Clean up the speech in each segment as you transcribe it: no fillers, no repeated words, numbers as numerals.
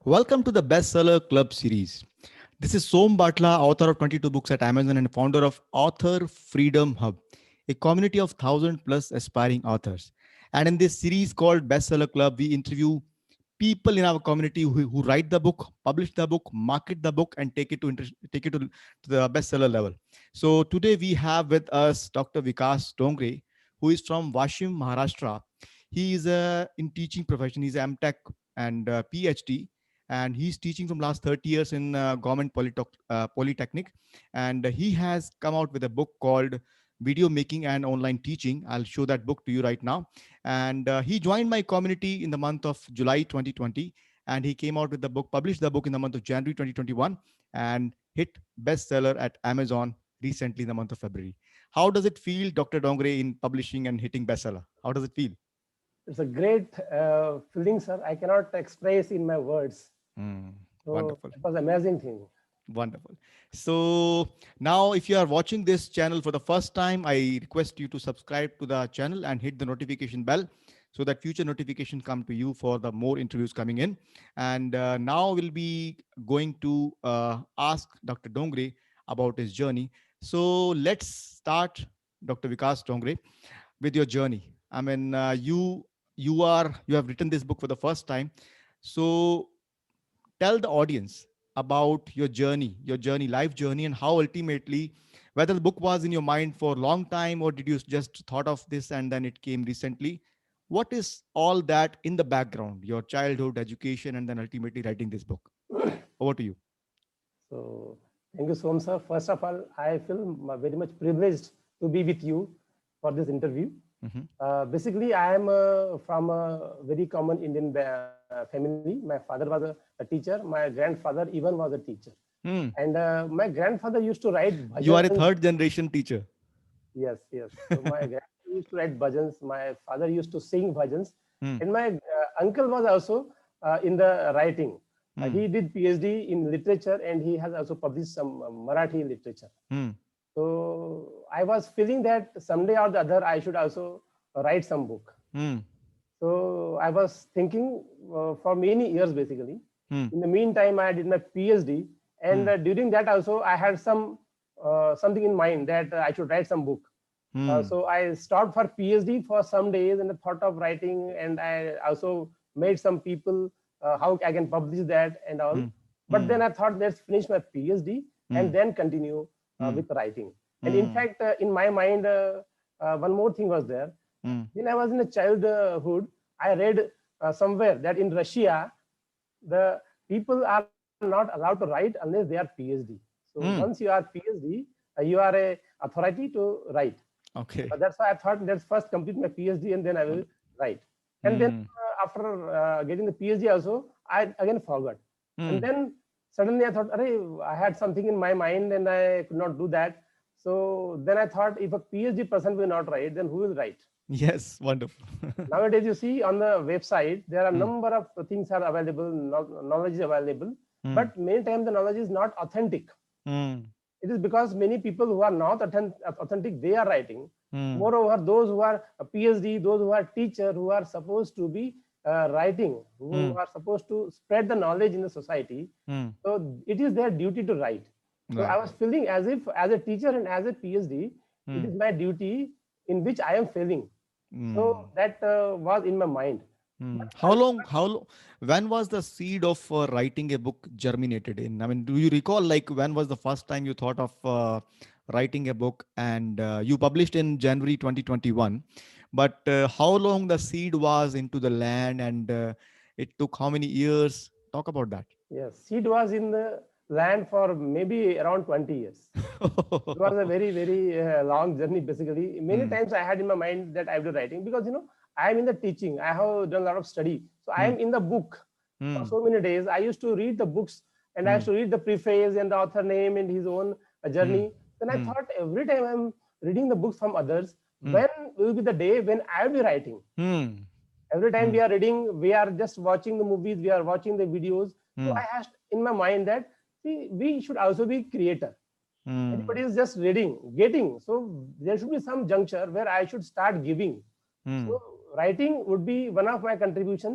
Welcome to the Bestseller Club series. This is Som Batla, author of 22 books at Amazon and founder of Author Freedom Hub, a community of 1,000 plus aspiring authors. And in this series called Bestseller Club, we interview people in our community who write the book, publish the book, market the book, and take it to the bestseller level. So today we have with us Dr. Vikas Dongre, who is from Washim, Maharashtra. He is in teaching profession. He's MTech and PhD, and he's teaching from last 30 years in government polytechnic. And he has come out with a book called Video Making and Online Teaching. I'll show that book to you right now. And he joined my community in the month of July 2020, and he came out with the book, published the book in the month of January 2021, and hit bestseller at Amazon recently in the month of February. How does it feel, Dr. Dongre, in publishing and hitting bestseller? How does it feel? It's a great feeling, sir. I cannot express in my words. So Wonderful. it was amazing thing. Wonderful. So now if you are watching this channel for the first time, I request you to subscribe to the channel and hit the notification bell so that future notifications come to you for the more interviews coming in. And now we'll be going to ask Dr. Dongre about his journey. So let's start, Dr. Vikas Dongre, with your journey. I mean, you have written this book for the first time. So tell the audience about your journey, life journey, and how ultimately, whether the book was in your mind for a long time or did you just thought of this and then it came recently. What is all that in the background, your childhood, education, and then ultimately writing this book? Over to you. So thank you so much, sir. First of all, I feel very much privileged to be with you for this interview. Mhm. Basically, I am from a very common Indian family. My father was a teacher. My grandfather even was a teacher. Hmm. And my grandfather used to write You are a bhajans. third generation teacher. Yes, yes. So my grandfather used to write bhajans. My father used to sing bhajans. Hmm. And my uncle was also in the writing. Hmm. He did PhD in literature and he has also published some Marathi literature. Hmm. So I was feeling that someday or the other I should also write some book. Hmm. So I was thinking for many years basically. Hmm. In the meantime, I did my PhD, and Hmm. during that also I had some something in mind that I should write some book. Hmm. So I stopped for PhD for some days and the thought of writing, and I also made some people how I can publish that and all. Hmm. But Hmm. then I thought let's finish my PhD Hmm. and then continue Hmm. with writing. And in Hmm. fact, in my mind, one more thing was there. Hmm. When I was in a childhood, I read somewhere that in Russia, the people are not allowed to write unless they are PhD. So once Hmm. you are PhD, you are a authority to write. Okay. That's why I thought let's first complete my PhD and then I will Wonderful. write. And then Hmm. after getting the PhD also, I again forgot. And Hmm. then suddenly I thought, Arey, I had something in my mind and I could not do that. So then I thought if a PhD person will not write, then who will write? Yes, wonderful. Nowadays, you see on the website, there are a Hmm. number of things are available, knowledge is available, Hmm. but many times the knowledge is not authentic. Hmm. It is because many people who are not authentic, they are writing. Hmm. Moreover, those who are a PhD, those who are teacher, who are supposed to be writing, who Hmm. are supposed to spread the knowledge in the society, Hmm. so it is their duty to write. So I Right. was feeling as if, as a teacher and as a PhD, it Hmm. is my duty in which I am failing. So Hmm. that was in my mind. Hmm. But How long? How long? When was the seed of writing a book germinated in? I mean, do you recall like when was the first time you thought of writing a book? And you published in January 2021, but how long the seed was into the land, and it took how many years? Talk about that. yes, seed was in the land for maybe around 20 years. It was a very, very long journey, basically. Many Hmm. times I had in my mind that I will be writing because, I am in the teaching. I have done a lot of study. So I Hmm. am in the book for Hmm. so many days. I used to read the books and I Hmm. used to read the preface and the author name and his own Hmm. journey. Then I Hmm. thought every time I'm reading the books from others, Hmm. when will be the day when I will be writing? Hmm. Every time Hmm. we are reading, we are just watching the movies, we are watching the videos. So Hmm. I asked in my mind that, see, we should also be creator. Everybody Hmm. is just reading, getting. So there should be some juncture where I should start giving. Hmm. So writing would be one of my contribution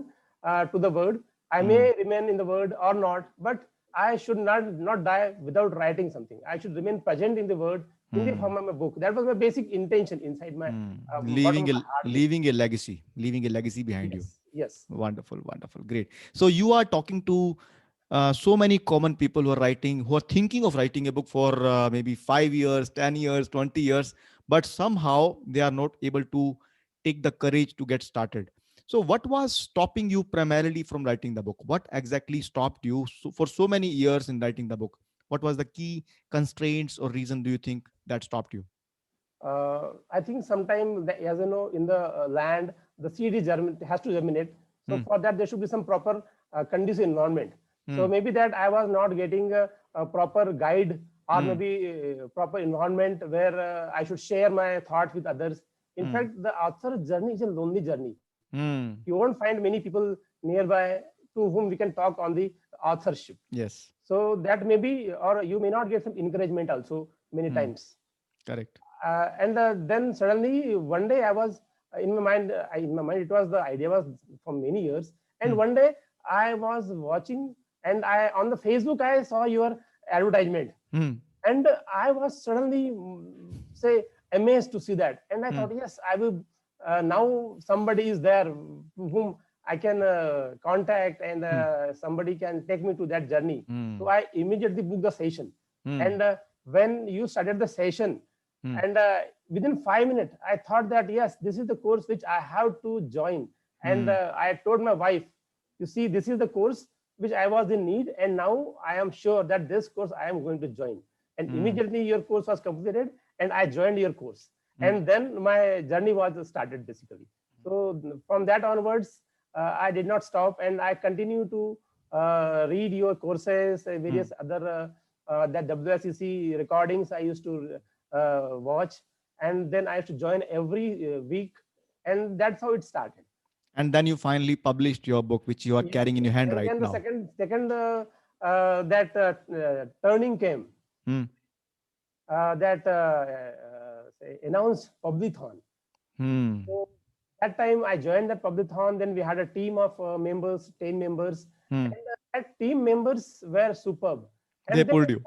to the world. I may remain in the world or not, but I should not die without writing something. I should remain present in the world in the form of a book. That was my basic intention inside my bottom of my heart. Leaving a legacy, leaving a legacy behind you. Yes, yes. Wonderful, wonderful, great. So you are talking to so many common people who are writing, who are thinking of writing a book for maybe 5 years, 10 years, 20 years, but somehow they are not able to take the courage to get started. So what was stopping you primarily from writing the book? What exactly stopped you for so many years in writing the book? What was the key constraints or reason do you think that stopped you? I think sometime, as you know, in the land, the seed is has to germinate. So for that, there should be some proper conducive environment. So maybe that I was not getting a proper guide or maybe proper environment where I should share my thoughts with others. In fact, the author's journey is a lonely journey. Hmm. You won't find many people nearby to whom we can talk on the authorship. Yes. So that may be, or you may not get some encouragement also many times. Correct. And then suddenly one day I was in my mind, it was the idea was for many years. And one day I was watching, and I on the Facebook I saw your advertisement, and I was suddenly say amazed to see that, and I thought, yes, I will now somebody is there whom I can contact, and somebody can take me to that journey. So I immediately booked the session, and when you started the session, and within 5 minutes, I thought that, yes, this is the course which I have to join. And I told my wife, you see, this is the course which I was in need. And now I am sure that this course I am going to join. And immediately your course was completed and I joined your course. And then my journey was started basically. So from that onwards, I did not stop, and I continue to read your courses, various other that WSEC recordings I used to watch, and then I have to join every week, and that's how it started. And then you finally published your book, which you are carrying in your hand And right then the now. second that turning came, that say, announced Publithon. So that time I joined that Publithon. Then we had a team of members, 10 members, and that team members were superb. And They pulled you.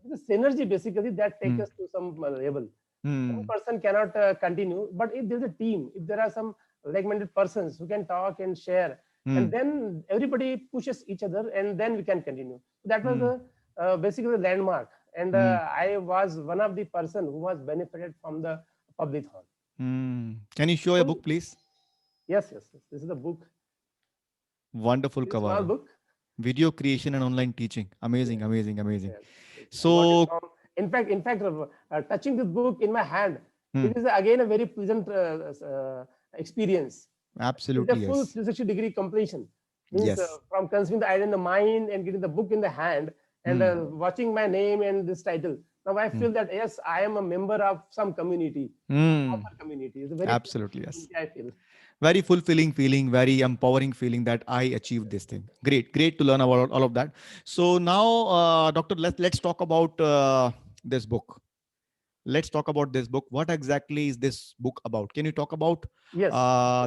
the synergy basically that takes us to some level. One person cannot continue, but if there's a team, if there are some like-minded persons who can talk and share, and then everybody pushes each other, and then we can continue. That was basically the landmark, and I was one of the person who was benefited from the Publithon. Can you show a book, please? Yes. This is the book. Wonderful This cover. small book. Video creation and online teaching. Amazing, amazing, amazing. Yes. So, in fact, touching this book in my hand, it is again a very pleasant experience. absolutely, It's a full yes. 360-degree completion. Means Yes. from conceiving the idea in the mind and getting the book in the hand and watching my name and this title. Now I feel that, yes, I am a member of some community, author community. It's a very Absolutely, yes. I feel. Very fulfilling feeling, very empowering feeling that I achieved this thing. Great to learn about all of that. So now, Doctor, let's talk about this book. Let's talk about this book. What exactly is this book about? Can you talk about Yes.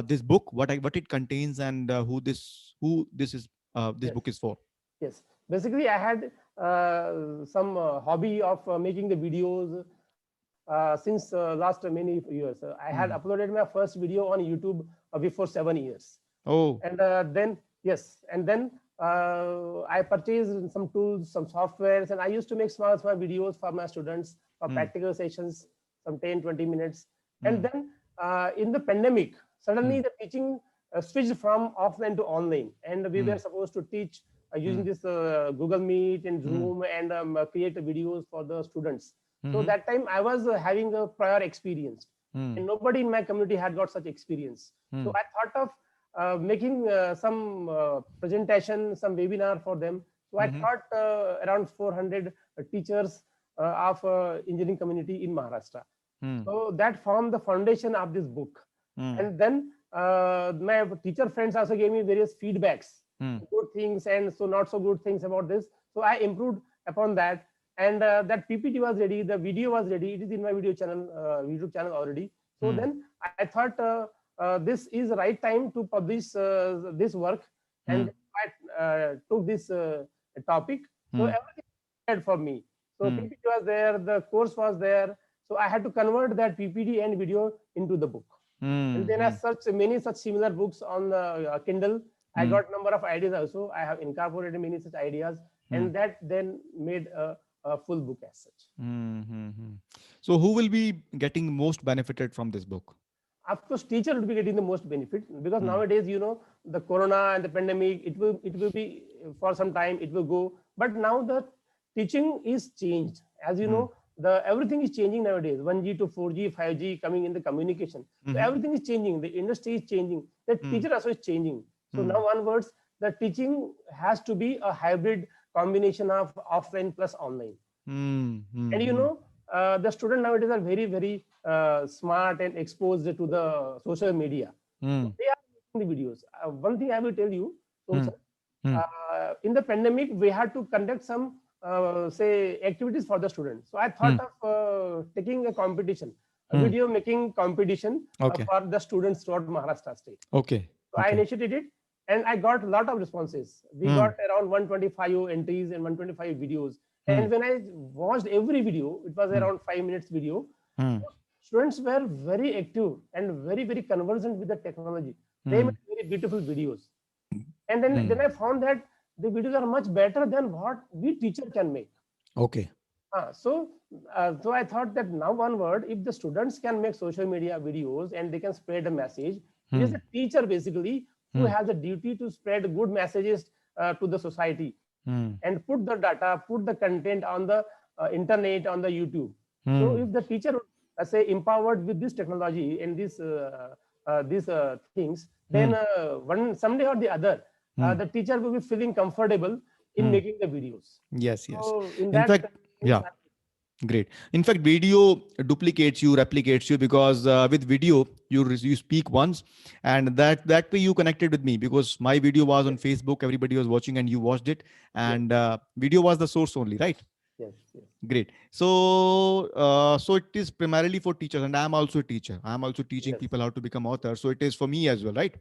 this book, what it contains, and who this is this book is for? Yes. Basically, I had some hobby of making the videos since last many years. I had uploaded my first video on YouTube before 7 years. Oh, And then I purchased some tools, some softwares, and I used to make small videos for my students for practical sessions, some 10-20 minutes. And then in the pandemic, suddenly the teaching switched from offline to online, and we were supposed to teach using this Google Meet and Zoom and create videos for the students. So that time I was having a prior experience, and nobody in my community had got such experience. So I thought of making some presentation, some webinar for them. So I taught around 400 teachers of engineering community in Maharashtra. So that formed the foundation of this book. And then my teacher friends also gave me various feedbacks, good things and so not so good things about this. So I improved upon that. And that PPT was ready, the video was ready. It is in my video channel, YouTube channel already. So then I thought this is the right time to publish this work, and took this topic. So everything was prepared for me. So PPT was there, the course was there. So I had to convert that PPT and video into the book. And then I searched many such similar books on the Kindle. I got number of ideas also. I have incorporated many such ideas, and that then made a full book as such. So who will be getting most benefited from this book? Of course, teacher would be getting the most benefit, because nowadays, the corona and the pandemic, it will be for some time, it will go. But now the teaching is changed. As you know, the everything is changing nowadays. 1G to 4G, 5G coming in the communication. So everything is changing. The industry is changing. The teacher also is changing. So now onwards, the teaching has to be a hybrid combination of offline plus online. And the students nowadays are very, very smart and exposed to the social media. So they are making the videos. One thing I will tell you, in the pandemic, we had to conduct some say activities for the students. So I thought of taking a competition, a video making competition for the students throughout Maharashtra state. Okay. So I initiated it, and I got a lot of responses. We got around 125 entries and 125 videos. And when I watched every video, it was around 5 minutes video. Students were very active and very, very conversant with the technology. They made very beautiful videos. And then I found that the videos are much better than what we teacher can make. Okay. So I thought that now onward, if the students can make social media videos and they can spread a message, it is the teacher basically who has a duty to spread good messages to the society and put the data, put the content on the internet, on the YouTube. So if the teacher, say, empowered with this technology and these things, then someday or the other, the teacher will be feeling comfortable in making the videos. Yes, yes. So in fact, yeah. Great. In fact, video duplicates you, replicates you, because with video, you speak once, and that way you connected with me, because my video was on Facebook, everybody was watching and you watched it, and video was the source only, right? Yes, yes. Great. So, so it is primarily for teachers, and I am also a teacher. I am also teaching people how to become authors. So it is for me as well, right?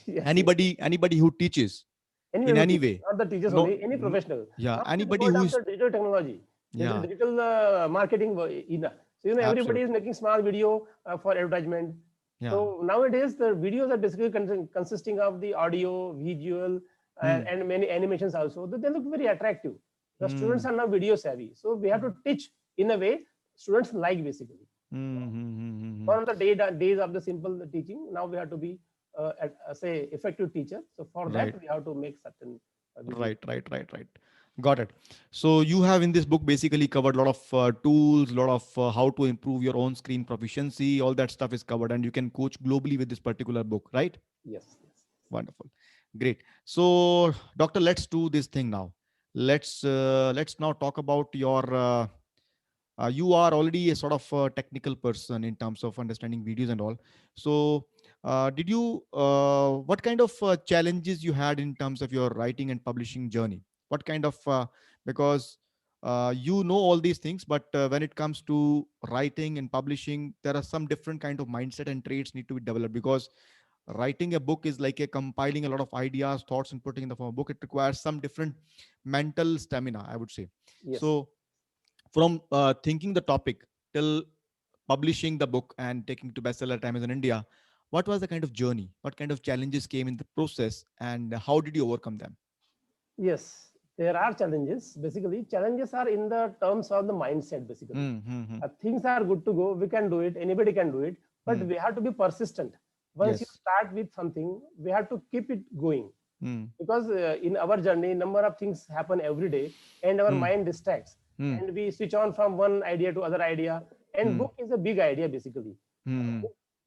Yes, anybody who teaches in any way, not the teachers only, any professional. Yeah, not anybody who is digital technology. Yeah. Digital marketing. So everybody is making small video for advertisement. Yeah. So nowadays the videos are basically consisting of the audio, visual, and many animations also. They look very attractive. The students are now video savvy. So we have to teach in a way students like, basically. One of the days of the simple teaching, now we have to be say effective teacher. So for that we have to make certain right. Got it. So you have in this book basically covered a lot of tools, a lot of how to improve your own screen proficiency. All that stuff is covered, and you can coach globally with this particular book, right? Yes. Wonderful. Great. So doctor, let's do this thing now. Let's now talk about your you are already a sort of technical person in terms of understanding videos and all. So did you what kind of challenges you had in terms of your writing and publishing journey? What kind of because you know all these things, but when it comes to writing and publishing, there are some different kind of mindset and traits need to be developed, because writing a book is like a compiling a lot of ideas, thoughts, and putting in the form of a book. It requires some different mental stamina, I would say. Yes. So from thinking the topic till publishing the book and taking to bestseller at Amazon India, what was the kind of journey? What kind of challenges came in the process, and how did you overcome them? Yes, there are challenges. Basically, challenges are in the terms of the mindset, basically. Things are good to go. We can do it. Anybody can do it. But we have to be persistent. Once you start with something, we have to keep it going. Because in our journey, number of things happen every day, and our mind distracts. And we switch on from one idea to other idea. And book is a big idea, basically.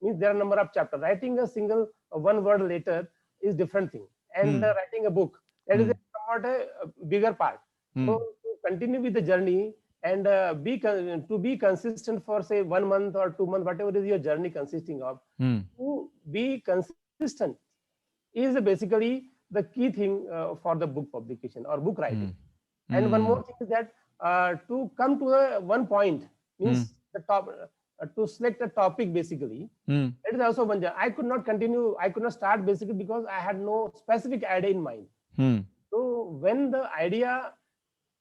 Means there are a number of chapters. Writing a single one word letter is different thing. And writing a book, that is somewhat a bigger part. So to continue with the journey and to be consistent for say 1 month or 2 months, whatever is your journey consisting of, to be consistent is basically the key thing for the book publication or book writing. And one more thing is that to come to one point means the top to select a topic, basically. It is also one journey. I could not continue. I could not start basically because I had no specific idea in mind. So when the idea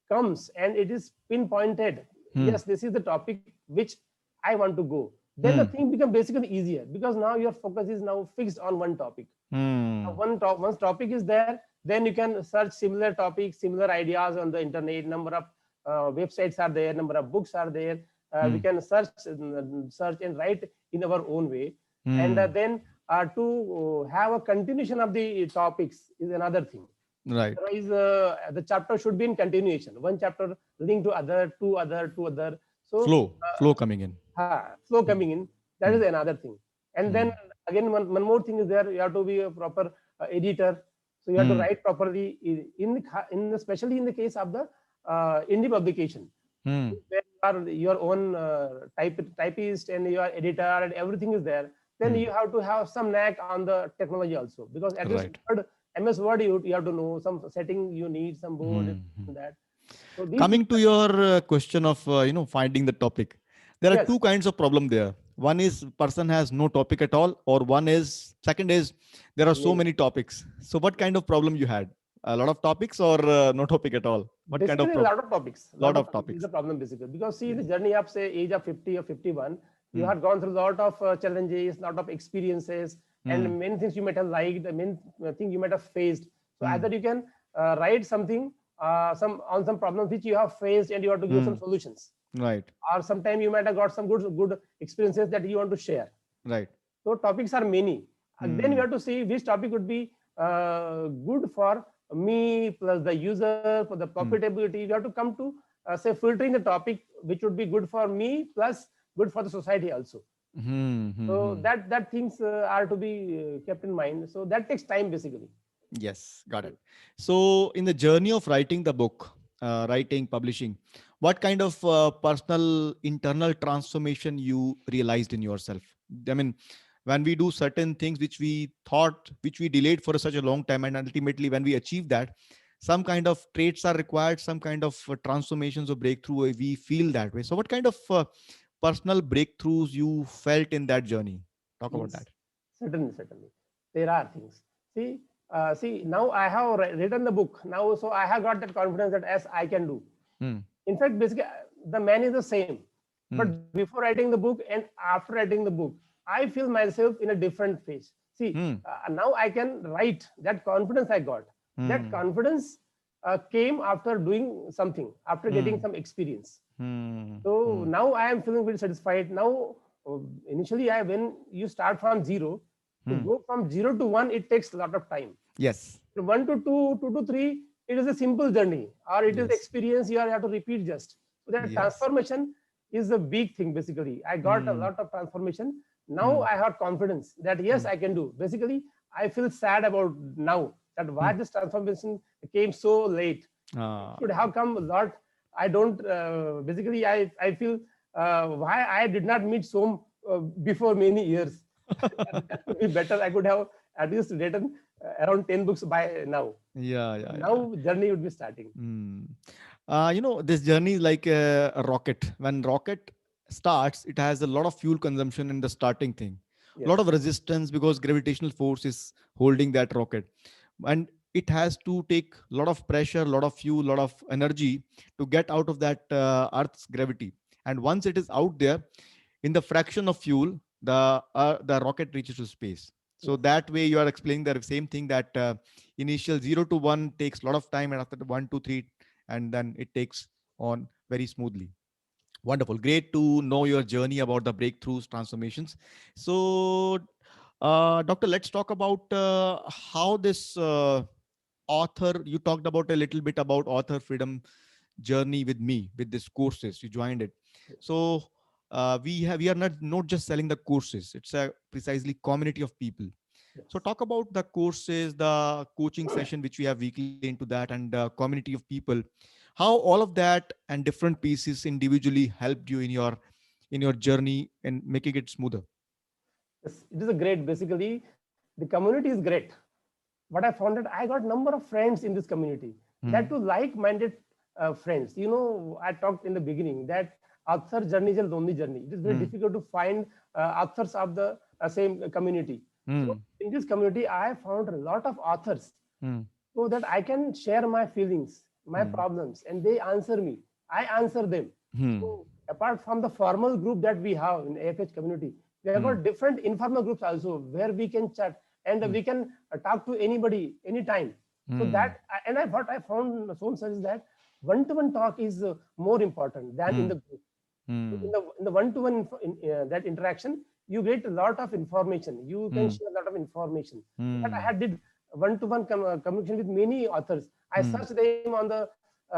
comes and it is pinpointed, yes, this is the topic which I want to go, then the thing becomes basically easier, because now your focus is now fixed on one topic. Once topic is there, then you can search similar topics, similar ideas on the internet. Number of websites are there, number of books are there. We can search and write in our own way. And then to have a continuation of the topics is another thing. Right. Otherwise, the chapter should be in continuation. One chapter linked to other, to other, to other. So Flow coming in. Flow coming in. That is another thing. And then again, one more thing is there. You have to be a proper editor. So you have to write properly especially in the case of the indie publication, where you are your own typist and your editor and everything is there. Then you have to have some knack on the technology also, because at least MS Word you have to know some setting, you need some board and that. So coming to your question of finding the topic, there are two kinds of problem there. One is person has no topic at all, or second is there are so many topics. So what kind of problem you had? A lot of topics or no topic at all? What basically, kind of problem? A lot of topics. Lot of topics is the problem basically, because see, the journey of say age of 50 or 51, you have gone through a lot of challenges, lot of experiences, and many things you might have liked, many things you might have faced. So either you can write something on some problems which you have faced and you have to give some solutions. Right. Or sometimes you might have got some good experiences that you want to share. Right. So topics are many. Then you have to see which topic would be good for me plus the user, for the profitability. You have to come to say filtering the topic which would be good for me plus good for the society also. So that things are to be kept in mind. So that takes time basically. Yes, got it. So in the journey of writing the book, writing, publishing, what kind of personal internal transformation you realized in yourself? I mean, when we do certain things which we delayed for such a long time, and ultimately when we achieve that, some kind of traits are required, some kind of transformations or breakthrough, we feel that way. So what kind of personal breakthroughs you felt in that journey? Talk about that. Certainly. There are things. See, now I have written the book now, so I have got that confidence that as I can do. In fact, basically, the man is the same. But before writing the book and after writing the book, I feel myself in a different phase. See, now I can write. That confidence I got. That confidence came after doing something, after getting some experience. So now I am feeling very satisfied. Now, initially, when you start from zero, to go from 0 to 1, it takes a lot of time. Yes. 1 to 2, 2 to 3, it is a simple journey, or it is experience you have to repeat just. So that transformation is a big thing basically. I got a lot of transformation. Now I have confidence that yes, I can do. Basically, I feel sad about now that why this transformation came so late. It should have come a lot. I don't, basically, I feel why I did not meet Som before many years. That would be better. I could have at least written around 10 books by now. Now journey would be starting. This journey is like a rocket. When rocket starts, it has a lot of fuel consumption in the starting thing. A lot of resistance because gravitational force is holding that rocket. And it has to take a lot of pressure, a lot of fuel, a lot of energy to get out of that Earth's gravity. And once it is out there, in the fraction of fuel, the rocket reaches to space. So that way you are explaining the same thing, that initial 0 to 1 takes a lot of time, and after the 1 to 3, and then it takes on very smoothly. Wonderful. Great to know your journey about the breakthroughs, transformations. So, Doctor, let's talk about how this author, you talked about a little bit about author freedom journey with me, with this courses, you joined it. So we are not just selling the courses, it's a precisely community of people. So talk about the courses, the coaching session which we have weekly into that, and the community of people, how all of that and different pieces individually helped you in your journey and making it smoother. Yes, it is a great, basically the community is great. What I found that I got number of friends in this community, that too like-minded friends. I talked in the beginning that author journey is a lonely journey. It is very difficult to find authors of the same community. So in this community, I found a lot of authors so that I can share my feelings, my Hmm. problems, and they answer me. I answer them. Hmm. So apart from the formal group that we have in AFH community, we have Hmm. got different informal groups also where we can chat and Hmm. we can talk to anybody anytime. So Hmm. that, and what I found so such is that one-to-one talk is more important than in Hmm. the group. Hmm. In the one-to-one that interaction, you get a lot of information. You can Hmm. share a lot of information. But I Hmm. had did one-to-one communication with many authors. I Hmm. search them on the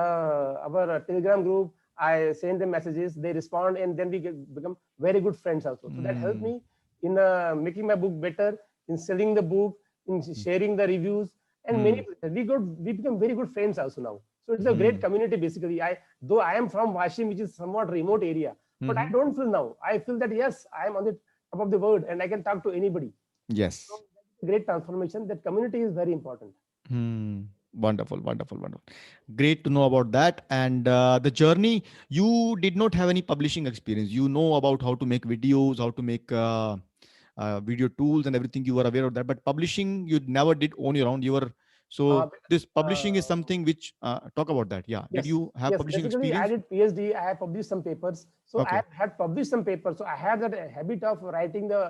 our Telegram group. I send them messages. They respond, and then we become very good friends also. So that helped Hmm. me in making my book better, in selling the book, in sharing the reviews, and Hmm. many we become very good friends also now. So it's a great Hmm. community basically. Though I am from Washim, which is somewhat remote area, but I Hmm. don't feel now. I feel that yes, I am on the top of the world and I can talk to anybody. So Yes. that's a great transformation. That community is very important. Hmm. Wonderful, wonderful, wonderful. Great to know about that. And the journey, you did not have any publishing experience. You know about how to make videos, how to make video tools and everything. You were aware of that. But publishing, you never did on your own. You were, Uh, so this publishing is uh, something which, talk about that. Yeah. Did Yes, you have yes. publishing Basically, I experience? did PhD. I have published some papers. So I Okay. had published some papers. So I have that habit of writing the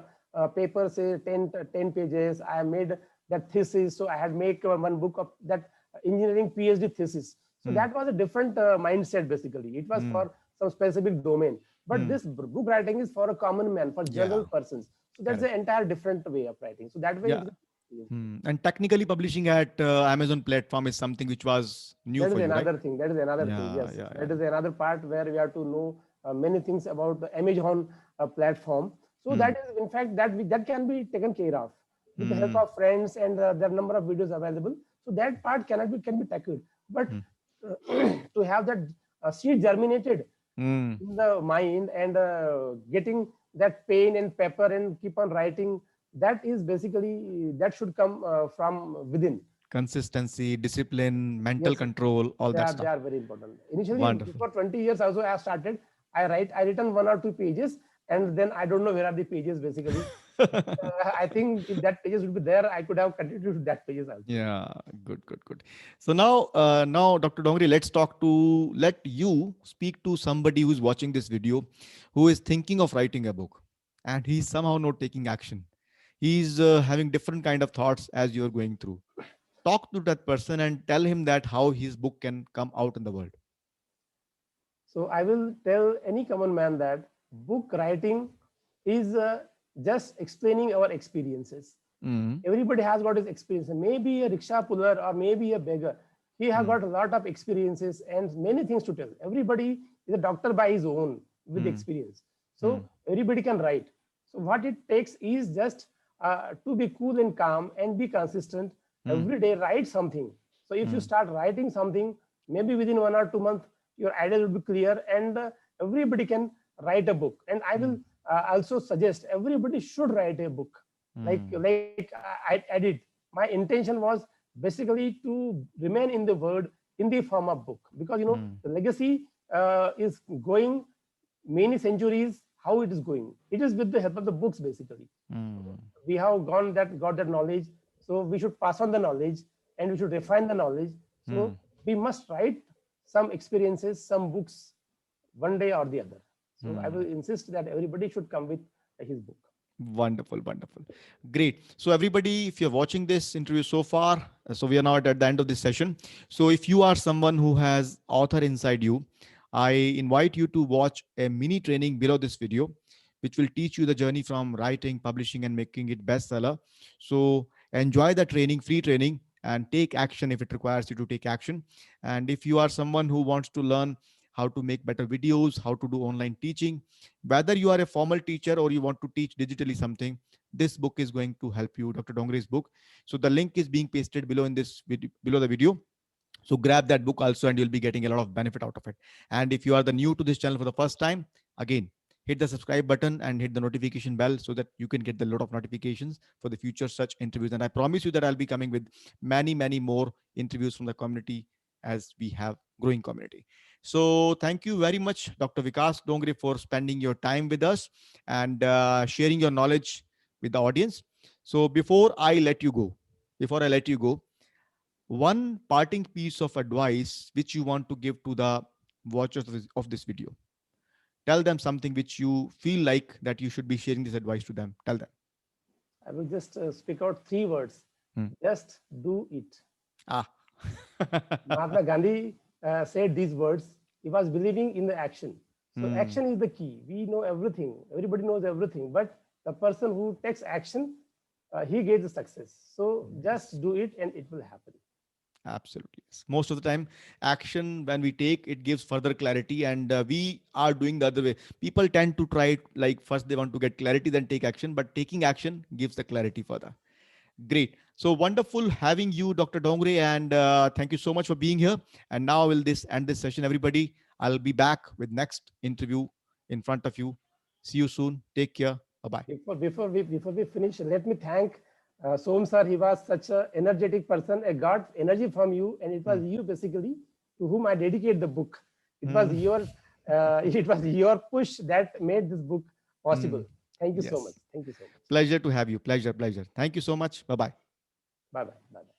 paper, say 10 pages. I made that thesis. So I had make one book of that engineering PhD thesis. So Hmm. that was a different mindset basically. It was Hmm. for some specific domain. But Hmm. this book writing is for a common man, for Yeah. general persons. So that's the Correct. entire different way of writing. So that way Yeah. it's And technically publishing at Amazon platform is something which was new that is for you, right? another thing. That is another thing. Yeah, Yes, yeah, that yeah. is another part where we have to know many things about the Amazon platform. So Hmm. that is, in fact, that can be taken care of with the help Hmm. of friends and there are number of videos available. So that part can be tackled. But Hmm. to have that seed germinated Hmm. in the mind and getting that pen and paper and keep on writing, that is basically that should come from within. Consistency, discipline, mental Yes, control, all they that are they stuff. are very important. Initially, Wonderful. before 20 years also, I have started. I written 1 or 2 pages, and then I don't know where are the pages basically. But I think if that pages would be there, I could have continued with that pages also. Yeah, good, good, good. So now, Dr. Dongri, let you speak to somebody who's watching this video, who is thinking of writing a book, and he's somehow not taking action. He's having different kind of thoughts as you're going through. Talk to that person and tell him that how his book can come out in the world. So I will tell any common man that book writing is just explaining our experiences. Mm-hmm. Everybody has got his experience. Maybe a rickshaw puller or maybe a beggar. He has got a lot of experiences and many things to tell. Everybody is a doctor by his own with experience. Mm-hmm. So everybody can write. So what it takes is just to be cool and calm and be consistent. Every day write something. So if you start writing something, maybe within 1 or 2 months, your idea will be clear and everybody can write a book. And I will also suggest everybody should write a book like I did. My intention was basically to remain in the world in the form of book because the legacy is going many centuries. How it is going? It is with the help of the books basically. Mm-hmm. We have got that knowledge, so we should pass on the knowledge and we should refine the knowledge. So we must write some experiences, some books one day or the other. So I will insist that everybody should come with his book. Wonderful, wonderful. Great. So, everybody, if you're watching this interview so far, so we are now at the end of this session. So, if you are someone who has author inside you, I invite you to watch a mini training below this video, which will teach you the journey from writing, publishing, and making it bestseller. So, enjoy the training, free training, and take action if it requires you to take action. And if you are someone who wants to learn how to make better videos, how to do online teaching, whether you are a formal teacher or you want to teach digitally something, this book is going to help you, Dr. Dongre's book. So the link is being pasted below in this video, below the video. So grab that book also and you'll be getting a lot of benefit out of it. And if you are the new to this channel for the first time, again, hit the subscribe button and hit the notification bell so that you can get the lot of notifications for the future such interviews. And I promise you that I'll be coming with many, many more interviews from the community as we have growing community. So thank you very much, Dr. Vikas Dongre, for spending your time with us and sharing your knowledge with the audience. So before I let you go, one parting piece of advice which you want to give to the watchers of this video. Tell them something which you feel like that you should be sharing this advice to them. Tell them. I will just speak out three words. Hmm. Just do it. Ah. Mahatma Gandhi said these words. He was believing in the action. So Hmm. action is the key. We know everything. Everybody knows everything. But the person who takes action, he gets the success. So just do it and it will happen. Absolutely. Yes. Most of the time, action when we take it gives further clarity, and we are doing the other way. People tend to try it like first they want to get clarity, then take action, but taking action gives the clarity further. Great. So wonderful having you, Dr. Dongre, and thank you so much for being here. And now I will this end this session, everybody. I'll be back with next interview in front of you. See you soon. Take care. Bye bye. Before we finish, let me thank Som sir. He was such an energetic person. I got energy from you, and it was you basically to whom I dedicate the book. It was your push that made this book possible. Thank you so much. Yes. Thank you so much. Pleasure to have you. Pleasure. Thank you so much. Bye bye. Bye bye. Bye bye.